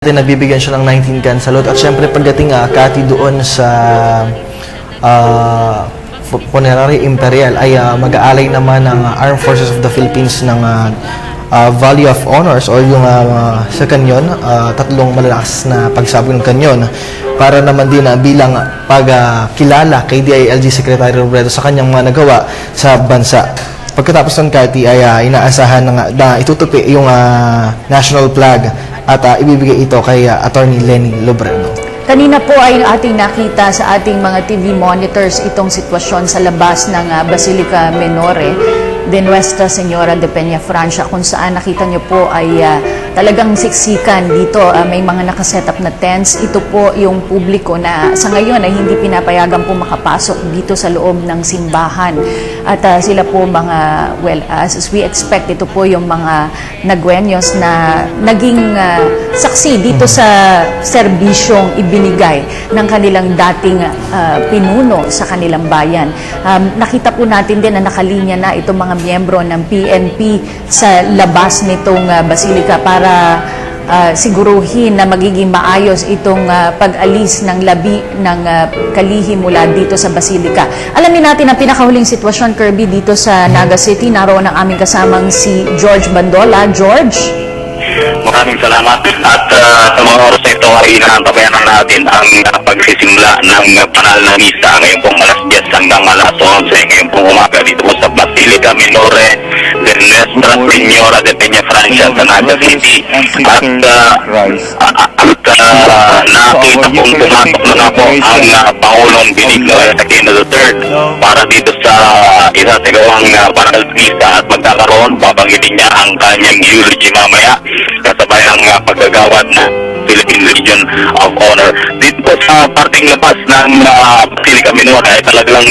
nabibigyan siya ng 19 gun salute. At syempre pagdating Kati doon sa Honorary Imperial ay mag-aalay naman ng Armed Forces of the Philippines ng Volley of Honors o yung sa kanyon, tatlong malalakas na pagsabog ng kanyon para naman din bilang pagkilala kay DILG Secretary Robredo sa kanyang mga nagawa sa bansa. Pagkatapos ng Kati ay inaasahan na itutupi yung national flag at ibibigay ito kay Attorney Leni Robredo. Kanina po ay ating nakita sa ating mga TV monitors itong sitwasyon sa labas ng Basilica Menore de Nuestra Señora de Peña Francia, kung saan nakita nyo po ay talagang siksikan dito. May mga nakasetup na tents. Ito po yung publiko na sa ngayon ay hindi pinapayagan po makapasok dito sa loob ng simbahan. At sila po mga, well, as we expect, ito po yung mga nagwenyos na naging saksi dito sa serbisyong ibinigay ng kanilang dating pinuno sa kanilang bayan. Nakita po natin din na nakalinya na itong mga miyembro ng PNP sa labas nitong basilika para siguruhin na magiging maayos itong pag-alis ng labi ng kalihim mula dito sa basilika. Alamin natin ang pinakahuling sitwasyon, Kirby, dito sa Naga City. Naroon ang aming kasamang si George Bandola. George? Maraming salamat. At sa mga oras na ito ay inaantabayan natin ang pagsisimula ng banal na misa ngayon pong alas 10 hanggang alas 11 ngayon pong umaga dito po sa Basilica Menore de Nuestra Señora de Peña Francia sa Naga City. At nakita pong pumasok na po ang Pangulong Benigno Aquino III para dito sa isasigawang banal misa at magkakaroon, babanggitin niya ang kanyang eulogy mamaya kasabay ng paggagawad na Philippine Legion of Honor. Dito po sa parting labas ng Basilica Menore ay talagang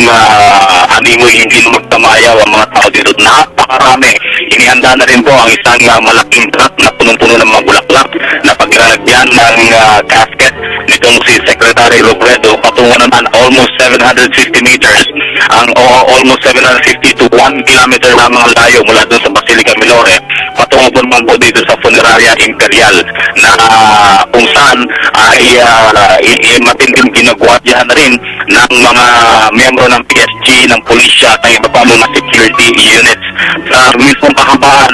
animoy hindi na magtamayaw ang mga tao dito. Napakarami. Inihanda na rin po ang isang malaking truck na punong-puno ng mga bulaklak na paglalagyan ng casket nitong si Secretary Robredo patungo naman almost 750 meters ang almost 750 to 1 kilometer na mga layo mula doon sa Basilica Menore patungo po naman po dito sa Funeraria Imperial na kung saan ay matinding ginagwadyahan na rin ng mga miyembro ng PSG, ng pulisya at ng iba pa mga security units sa mismong kahabaan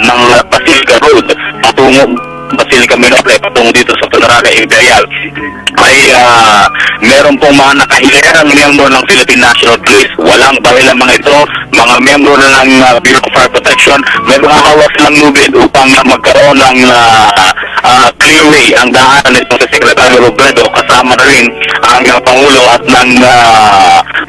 ng Basilica Road patungo Basilica Menore patungo dito sa Funeraria Imperial ay meron pong mga nakahilerang miyembro ng Philippine National Police. Walang dahilan mga ito, mga miyembro na ng Bureau of Fire Protection, may mga hawas lang lubid upang magkaroon ng clearway ang daanan nito sa Secretary Robredo, kasama na rin ang Pangulo at ng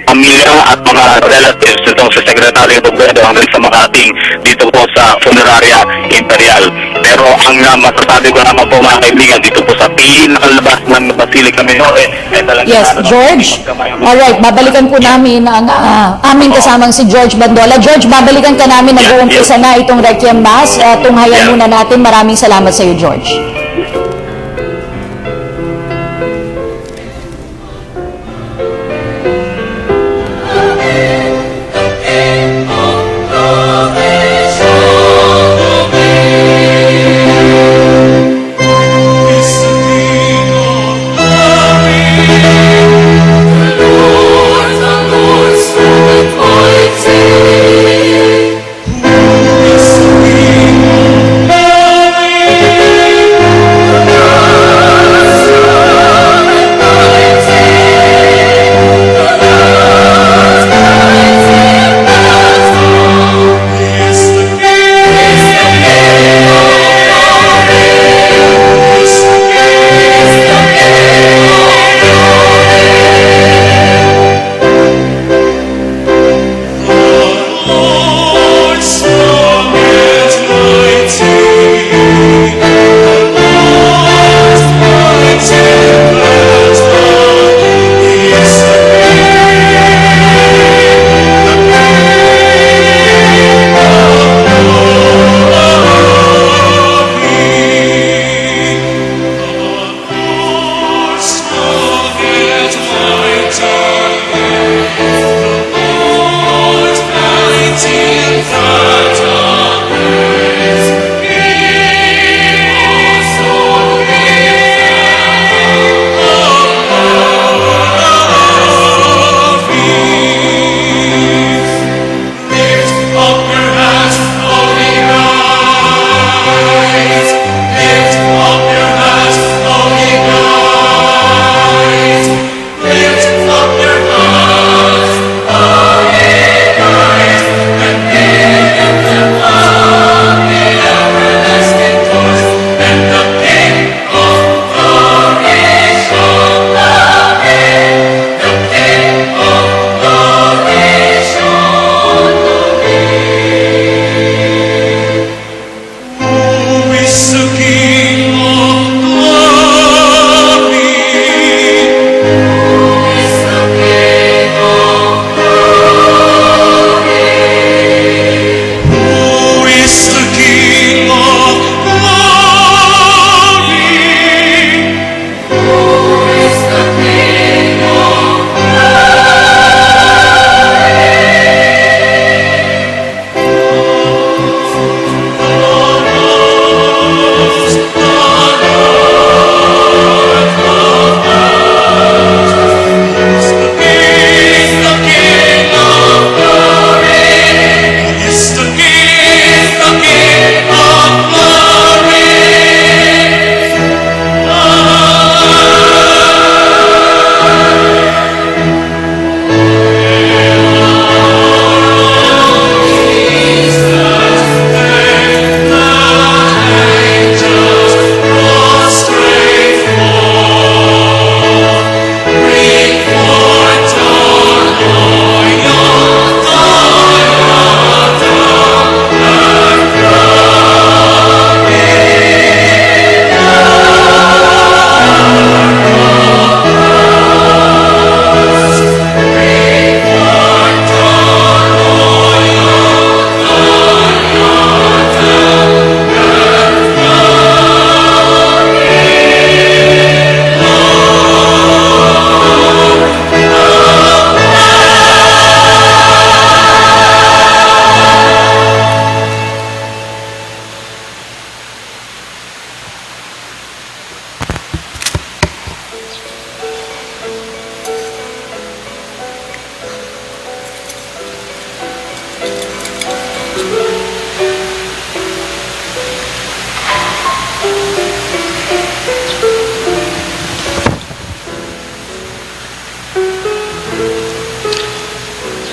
pamilya at mga relatives nitong sa Secretary Robredo hanggang sa Makati dito po sa Funeraria Imperial. Pero ang masasabi ko naman po mga kaibigan, dito po sa pinakalabas ng Basilica Menore ay talagang... Yes, George. Alright, babalikan po namin ang aming kasamang si George Bandola. George, babalikan ka namin, nag-uumpisa na itong Requiem Mass. Tunghayan muna natin. Maraming salamat sa iyo, George.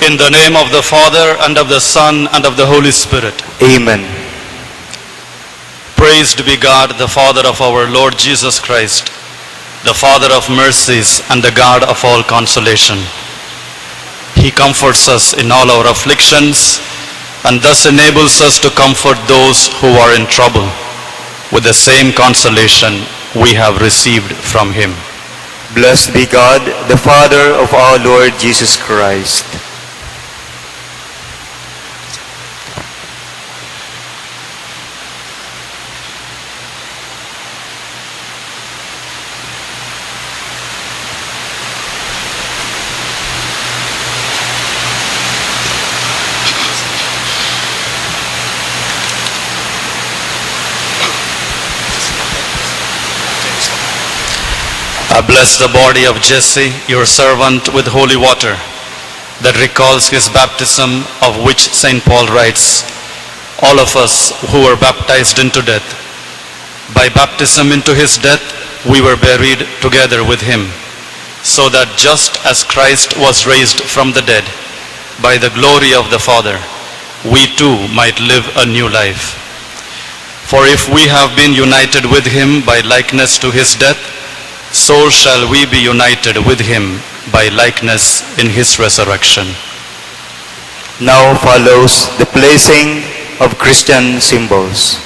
In the name of the Father, and of the Son, and of the Holy Spirit. Amen. Praised be God, the Father of our Lord Jesus Christ, the Father of mercies and the God of all consolation. He comforts us in all our afflictions and thus enables us to comfort those who are in trouble with the same consolation we have received from Him. Blessed be God, the Father of our Lord Jesus Christ. I bless the body of Jesse, your servant, with holy water, that recalls his baptism, of which St. Paul writes, all of us who were baptized into death, by baptism into his death, we were buried together with him, so that just as Christ was raised from the dead, by the glory of the Father, we too might live a new life. For if we have been united with him by likeness to his death, so shall we be united with him by likeness in his resurrection. Now follows the placing of Christian symbols.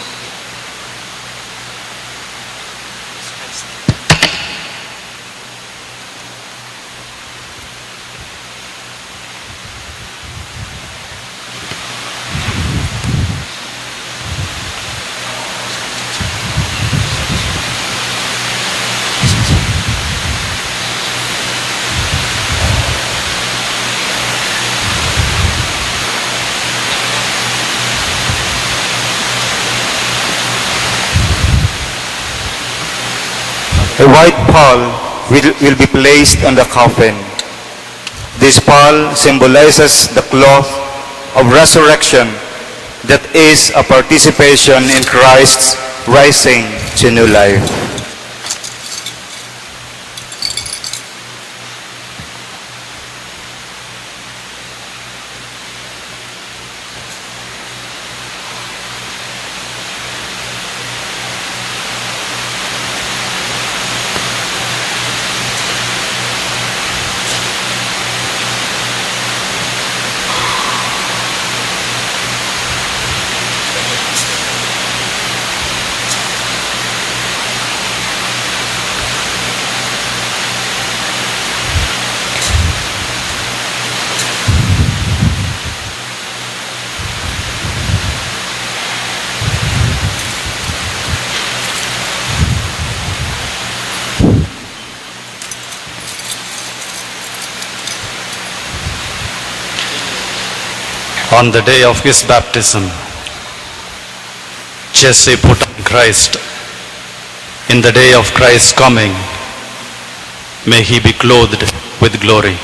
A white pall will be placed on the coffin. This pall symbolizes the cloth of resurrection that is a participation in Christ's rising to new life. On the day of his baptism, Jesse put on Christ. In the day of Christ's coming, may he be clothed with glory.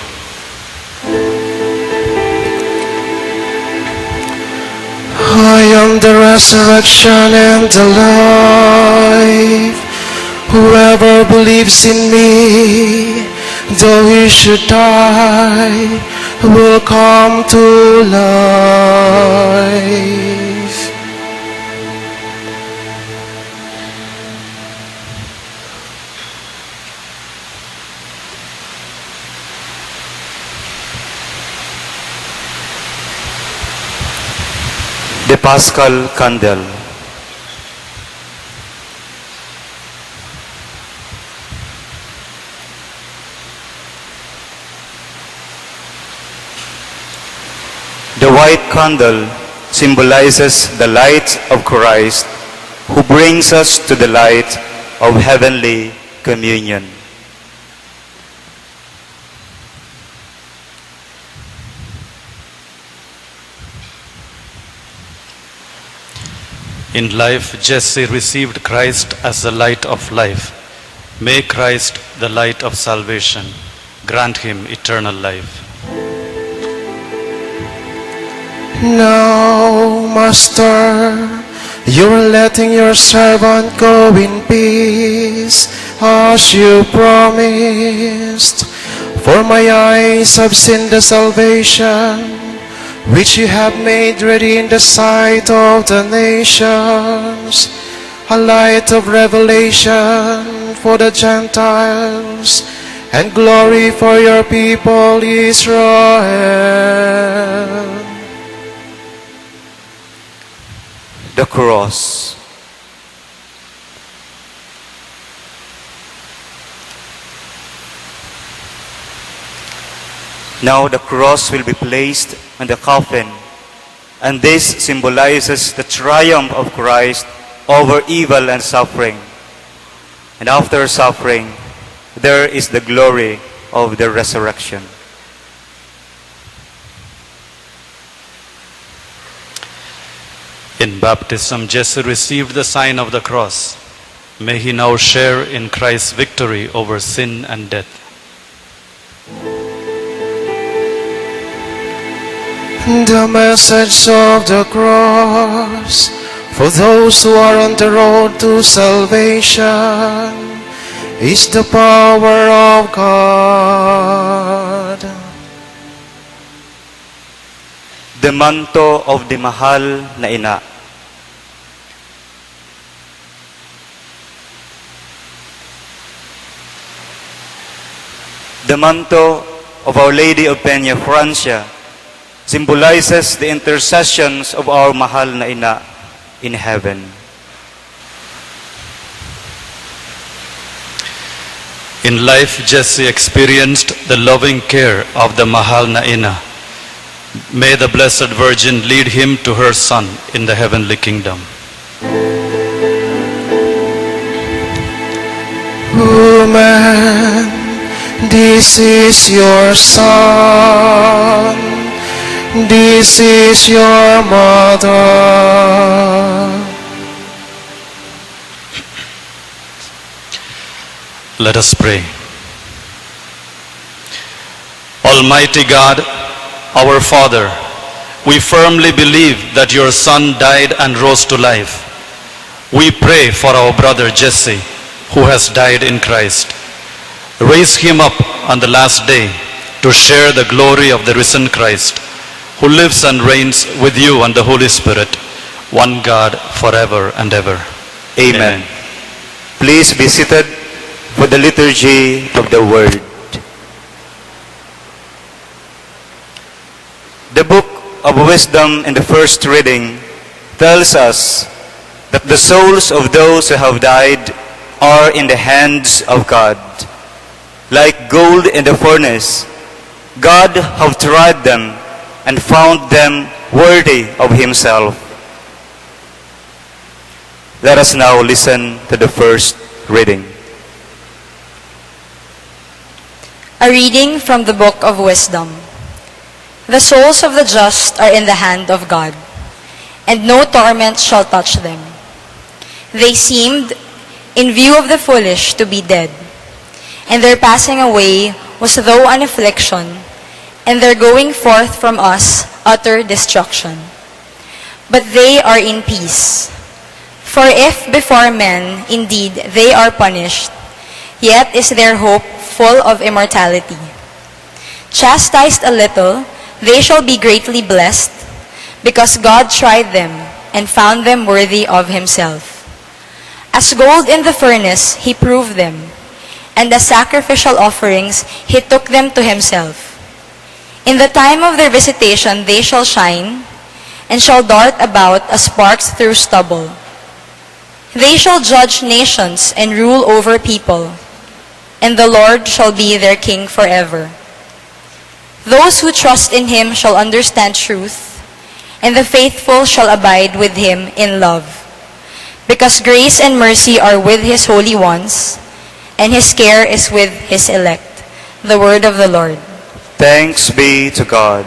I am the resurrection and the life. Whoever believes in me, though he should die, will come to life. The Paschal Candle. The white candle symbolizes the light of Christ, who brings us to the light of heavenly communion. In life, Jesse received Christ as the light of life. May Christ, the light of salvation, grant him eternal life. Now, Master, you are letting your servant go in peace, as you promised. For my eyes have seen the salvation which you have made ready in the sight of the nations, a light of revelation for the Gentiles, and glory for your people Israel. The cross. Now the cross will be placed on the coffin, and this symbolizes the triumph of Christ over evil and suffering. And after suffering, there is the glory of the resurrection. In baptism, Jesse received the sign of the cross. May he now share in Christ's victory over sin and death. The message of the cross for those who are on the road to salvation is the power of God. The manto of the mahal na ina. The manto of Our Lady of Peña Francia symbolizes the intercessions of our mahal na ina in heaven. In life, Jesse experienced the loving care of the Mahal na Ina. May the Blessed Virgin lead him to her Son in the heavenly kingdom. Woman, this is your son, this is your mother. Let us pray. Almighty God, our Father, we firmly believe that your Son died and rose to life. We pray for our brother Jesse, who has died in Christ. Raise him up on the last day to share the glory of the risen Christ, who lives and reigns with you and the Holy Spirit, one God forever and ever. Amen. Please be seated for the liturgy of the Word. The Book of Wisdom in the first reading tells us that the souls of those who have died are in the hands of God. Like gold in the furnace, God have tried them and found them worthy of Himself. Let us now listen to the first reading. A reading from the Book of Wisdom. The souls of the just are in the hand of God, and no torment shall touch them. They seemed, in view of the foolish, to be dead, and their passing away was though an affliction, and their going forth from us utter destruction. But they are in peace. For if before men indeed they are punished, yet is their hope full of immortality. Chastised a little, they shall be greatly blessed, because God tried them and found them worthy of Himself. As gold in the furnace, He proved them, and as sacrificial offerings, He took them to Himself. In the time of their visitation, they shall shine, and shall dart about as sparks through stubble. They shall judge nations and rule over people, and the Lord shall be their king forever. Those who trust in Him shall understand truth, and the faithful shall abide with Him in love. Because grace and mercy are with His holy ones, and His care is with His elect. The word of the Lord. Thanks be to God.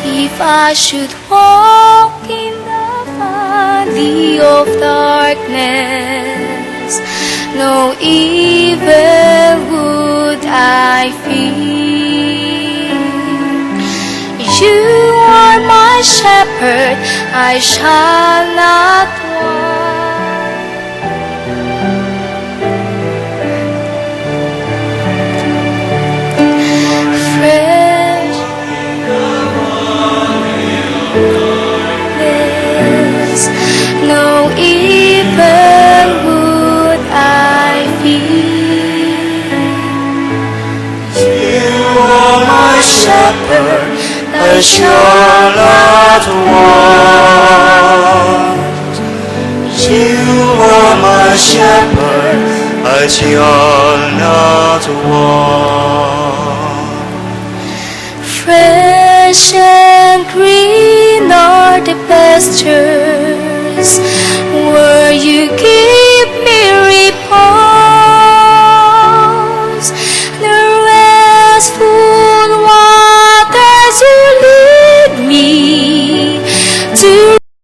If I should walk in the valley of darkness, no evil would I fear. You are my shepherd, I shall not want. Fresh yes, no evil would I fear. You are my shepherd, I shall not want. You are my shepherd, I shall not want. Fresh and green are the pastures where you give